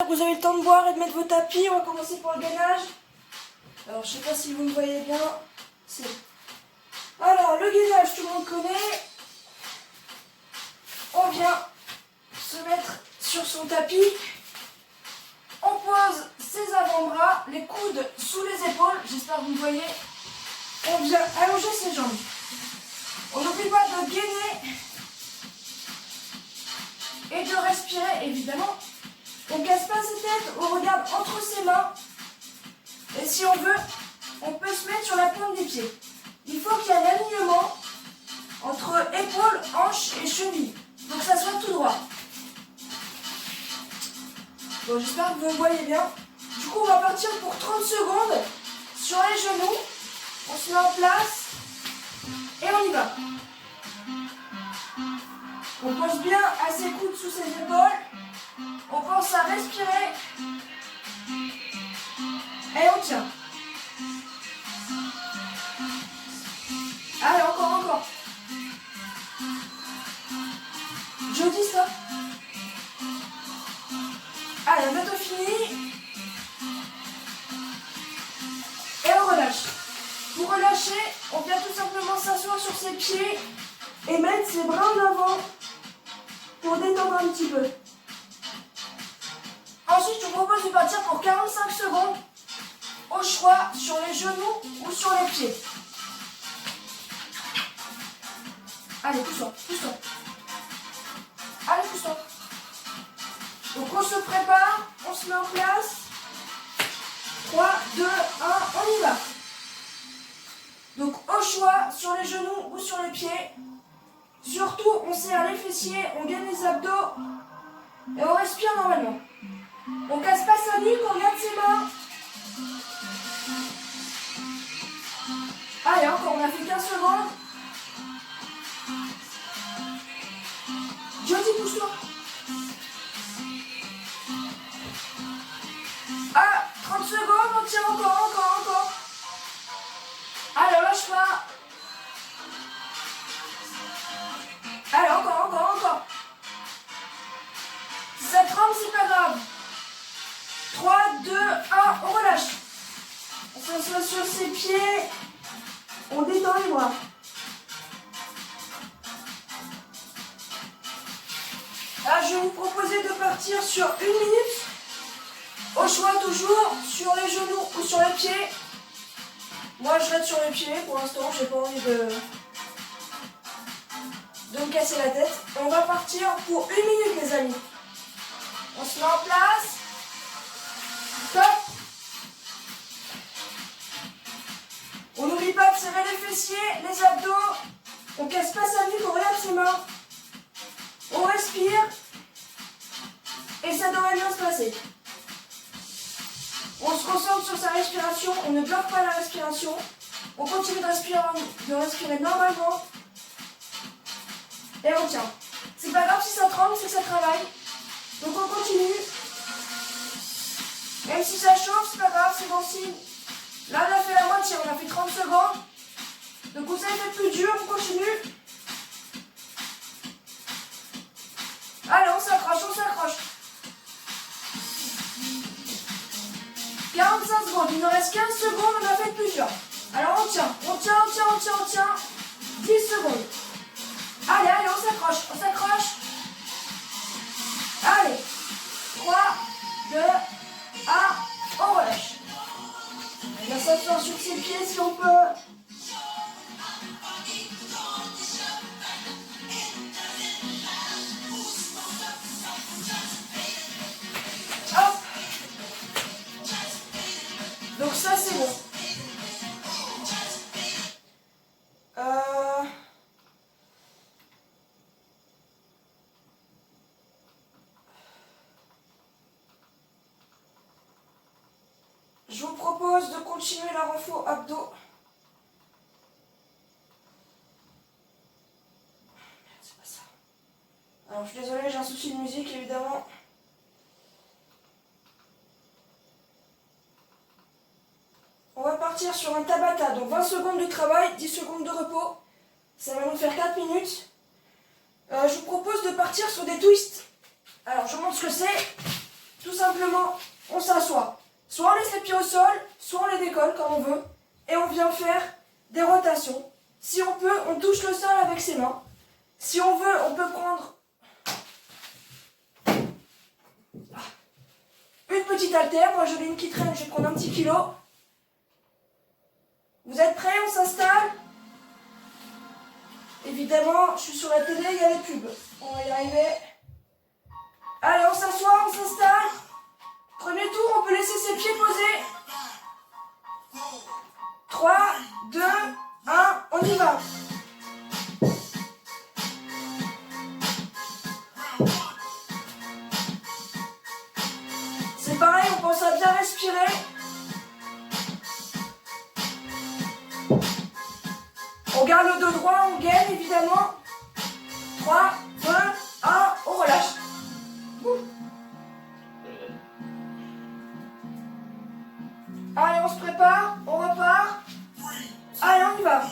que vous avez le temps de boire et de mettre vos tapis. On va commencer par le gainage. Alors, je sais pas si vous me voyez bien. Alors, le gainage, tout le monde connaît. On vient se mettre sur son tapis. On pose ses avant-bras, les coudes sous les épaules. J'espère que vous me voyez. On vient allonger ses jambes. On n'oublie pas de gainer et de respirer, évidemment. On ne casse pas ses têtes, on regarde entre ses mains. Et si on veut, on peut se mettre sur la pointe des pieds. Il faut qu'il y ait un alignement entre épaules, hanches et chevilles. Il faut que ça soit tout droit. Bon, j'espère que vous me voyez bien. Du coup, on va partir pour 30 secondes sur les genoux. On se met en place et on y va. On pose bien à ses coudes sous ses épaules. On pense à respirer. Et on tient. Allez, encore. Je dis ça. Allez, bientôt fini. Et on relâche. Pour relâcher, on vient tout simplement s'asseoir sur ses pieds et mettre ses bras en avant pour détendre un petit peu. Ensuite, je vous propose de partir pour 45 secondes au choix sur les genoux ou sur les pieds. Allez, pousse-toi. Allez, pousse-toi. Donc on se prépare, on se met en place. 3, 2, 1, on y va. Donc au choix sur les genoux ou sur les pieds. Surtout, on serre les fessiers, on gaine les abdos et on respire normalement. On casse pas sa nuque, on garde ses mains. Allez, encore, on a fait 15 secondes. Jody, pousse-toi. Ah, 30 secondes, on tient encore. Allez, on lâche pas. Allez, encore. Si ça tremble, c'est pas grave. 3, 2, 1, on relâche. On s'assoit sur ses pieds. On détend les bras. Là, je vais vous proposer de partir sur 1 minute. Au choix toujours sur les genoux ou sur les pieds. Moi, je reste sur les pieds pour l'instant. J'ai pas envie de me casser la tête. On va partir pour 1 minute, les amis. On se met en place. Top. On n'oublie pas de serrer les fessiers, les abdos. On casse pas sa nuque, on regarde ses mains. On respire. Et ça devrait bien se passer. On se concentre sur sa respiration. On ne bloque pas la respiration. On continue de respirer normalement. Et on tient. C'est pas grave si ça tremble, c'est que ça travaille. Donc on continue. Même si ça chauffe, c'est pas grave, c'est bon signe. Là, on a fait la moitié, on a fait 30 secondes. Donc vous avez fait plus dur, on continue. Allez, on s'accroche. 45 secondes, il nous reste 15 secondes, on a fait plusieurs. Alors on tient. 10 secondes. Allez, on s'accroche. Allez, 3, 2, 1, on relâche. On va s'asseoir sur ses pieds si on peut. Hop. Donc ça c'est bon. Je vous propose de continuer la renfo abdos. Merde, c'est pas ça. Alors je suis désolée, j'ai un souci de musique évidemment. On va partir sur un Tabata, donc 20 secondes de travail, 10 secondes de repos. Ça va nous faire 4 minutes. Je vous propose de partir sur des twists. Alors je vous montre ce que c'est. tout simplement, on s'assoit. Soit on laisse les pieds au sol, soit on les décolle comme on veut. Et on vient faire des rotations. Si on peut, on touche le sol avec ses mains. Si on veut, on peut prendre une petite haltère. Moi, je l'ai une qui traîne, je vais prendre un petit kilo. Vous êtes prêts? On s'installe? Évidemment, je suis sur la télé, il y a les pubs. On va y arriver. Allez, on s'assoit, on s'installe. Premier tour, on peut laisser ses pieds posés. 3, 2, 1, on y va. C'est pareil, on pense à bien respirer. On garde le dos droit, on gaine évidemment. 3, 2, 1, on relâche. Allez, on se prépare, on repart. Allez, on y va.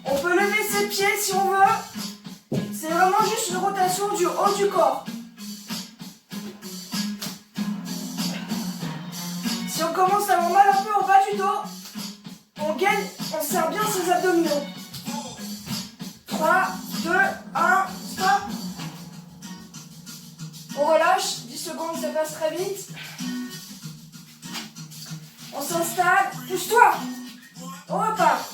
On peut lever ses pieds si on veut. C'est vraiment juste une rotation du haut du corps. Si on commence à avoir mal un peu en bas du dos, on gaine, on serre bien ses abdominaux. 3, 2, 1, stop. On relâche, 10 secondes, ça passe très vite. On s'installe, pousse-toi. On repart.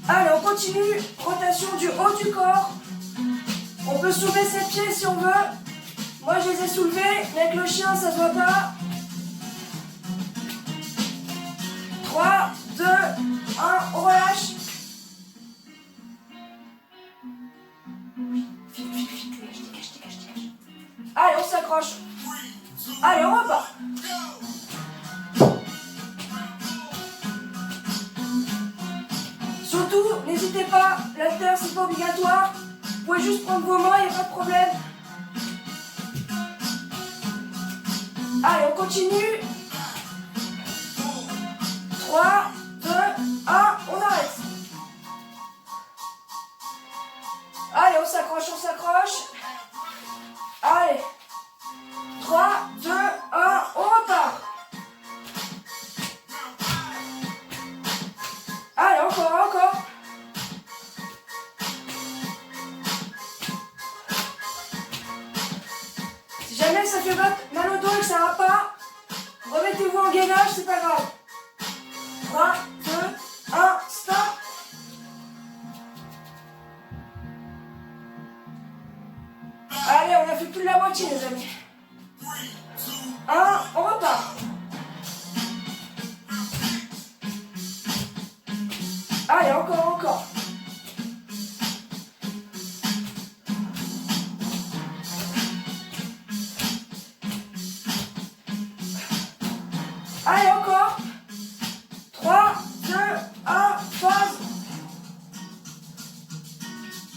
Allez, on continue, rotation du haut du corps. On peut soulever ses pieds si on veut. Moi, je les ai soulevés, mais avec le chien, ça se voit pas. 3, 2, 1, on relâche. Vite, vite, vite, dégage. Allez, on s'accroche. Allez, on repart. Surtout, n'hésitez pas, l'haltère, c'est pas obligatoire. Vous pouvez juste prendre vos mains, il n'y a pas de problème. Allez, on continue. 3, 2, 1, on arrête. Allez, on s'accroche. Allez. 3, 2, 1, on repart. Allez, encore. Si jamais ça fait mal au dos et que ça va pas, remettez-vous en gainage, c'est pas grave. 3, 2, 1, stop. Allez, on a fait plus de la moitié, les amis. 1, on repart. Allez, encore. Allez, encore. 3, 2, 1, phase.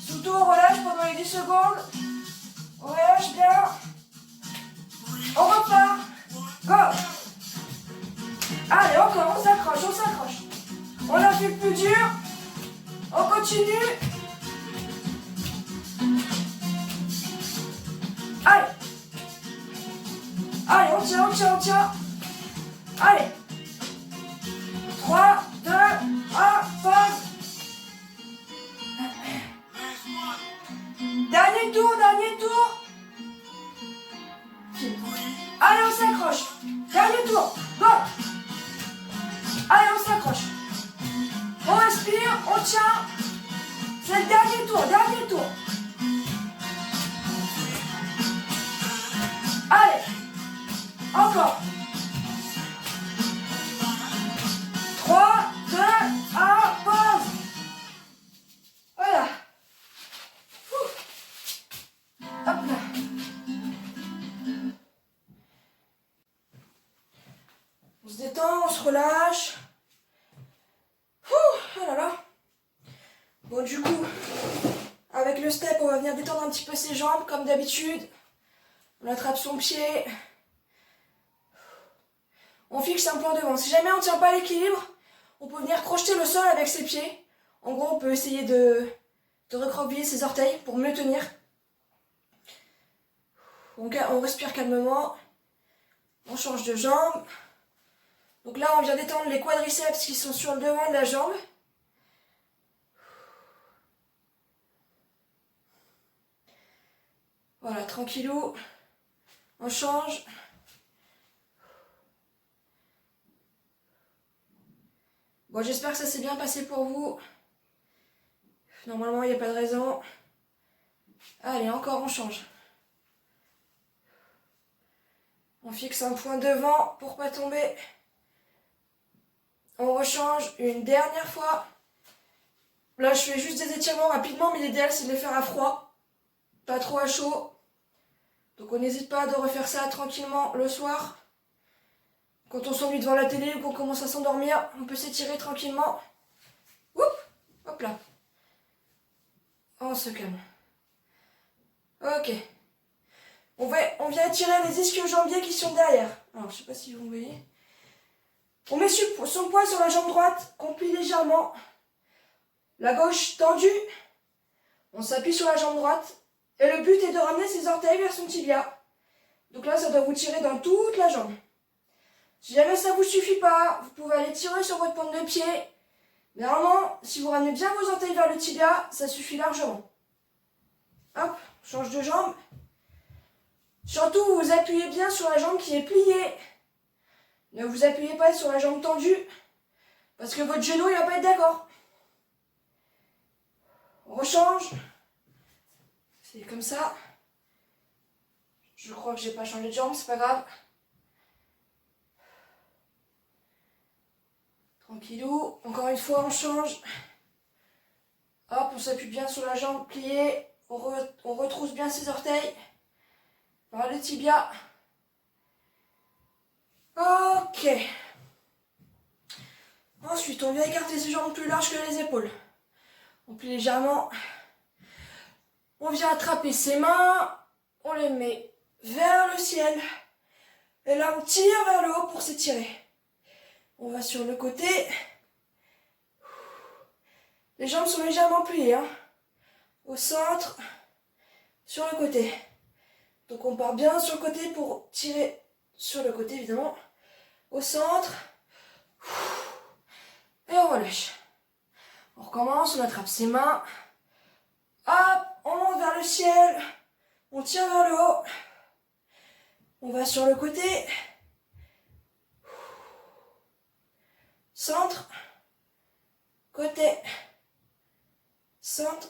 Surtout, on relâche pendant les 10 secondes. On relâche bien. On repart. Go. Allez, encore, on s'accroche. On a fait le plus dur. On continue. Allez, on tient. Allez. 3, 2, 1, phase. Dernier tour. Allez, on s'accroche. Dernier tour. Go. Allez, on s'accroche. On respire, on tient. C'est le dernier tour. Allez. Encore. 3, 2, 1, pause. Voilà. Hop là. On se détend, on se relâche. Oh là là. Bon, du coup, avec le step, on va venir détendre un petit peu ses jambes, comme d'habitude. On attrape son pied. On fixe un point devant. Si jamais on ne tient pas l'équilibre, on peut venir crocheter le sol avec ses pieds. En gros, on peut essayer de de recroqueviller ses orteils pour mieux tenir. Donc on respire calmement. On change de jambe. Donc là, on vient d'étendre les quadriceps qui sont sur le devant de la jambe. Voilà, tranquillou. On change. Bon, j'espère que ça s'est bien passé pour vous. Normalement, il n'y a pas de raison. Allez, encore, on change. On fixe un point devant pour pas tomber. On rechange une dernière fois. Là, je fais juste des étirements rapidement, mais l'idéal, c'est de les faire à froid. Pas trop à chaud. Donc, on n'hésite pas de refaire ça tranquillement le soir. Quand on s'ennuie devant la télé ou qu'on commence à s'endormir, on peut s'étirer tranquillement. Oups, hop là. On se calme. Ok. On vient étirer les ischio-jambiers qui sont derrière. Alors, je sais pas si vous voyez. On met son poids sur la jambe droite, qu'on plie légèrement. La gauche tendue. On s'appuie sur la jambe droite. Et le but est de ramener ses orteils vers son tibia. Donc là, ça doit vous tirer dans toute la jambe. Si jamais ça vous suffit pas, vous pouvez aller tirer sur votre pointe de pied. Mais vraiment, si vous ramenez bien vos orteils vers le tibia, ça suffit largement. Hop, change de jambe. Surtout, vous appuyez bien sur la jambe qui est pliée. Ne vous appuyez pas sur la jambe tendue, parce que votre genou, il va pas être d'accord. On rechange. C'est comme ça. Je crois que j'ai pas changé de jambe, c'est pas grave. Tranquillou. Encore une fois, on change. Hop, on s'appuie bien sur la jambe pliée. On retrousse bien ses orteils. Par le tibia. Ok. Ensuite, on vient écarter ses jambes plus larges que les épaules. On plie légèrement. On vient attraper ses mains. On les met vers le ciel. Et là, on tire vers le haut pour s'étirer. On va sur le côté. Les jambes sont légèrement pliées. Au centre. Sur le côté. Donc on part bien sur le côté pour tirer sur le côté, évidemment. Au centre. Et on relâche. On recommence, on attrape ses mains. Hop, on monte vers le ciel. On tire vers le haut. On va sur le côté. Centre. Côté. Centre.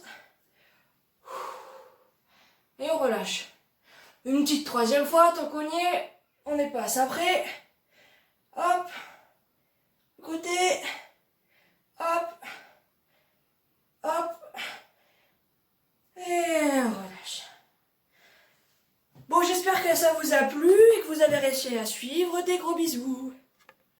Et on relâche. Une petite troisième fois, tant qu'on y est, on est pas après. Hop. Côté. Hop. Hop. Et on relâche. Bon, j'espère que ça vous a plu et que vous avez réussi à suivre. Des gros bisous.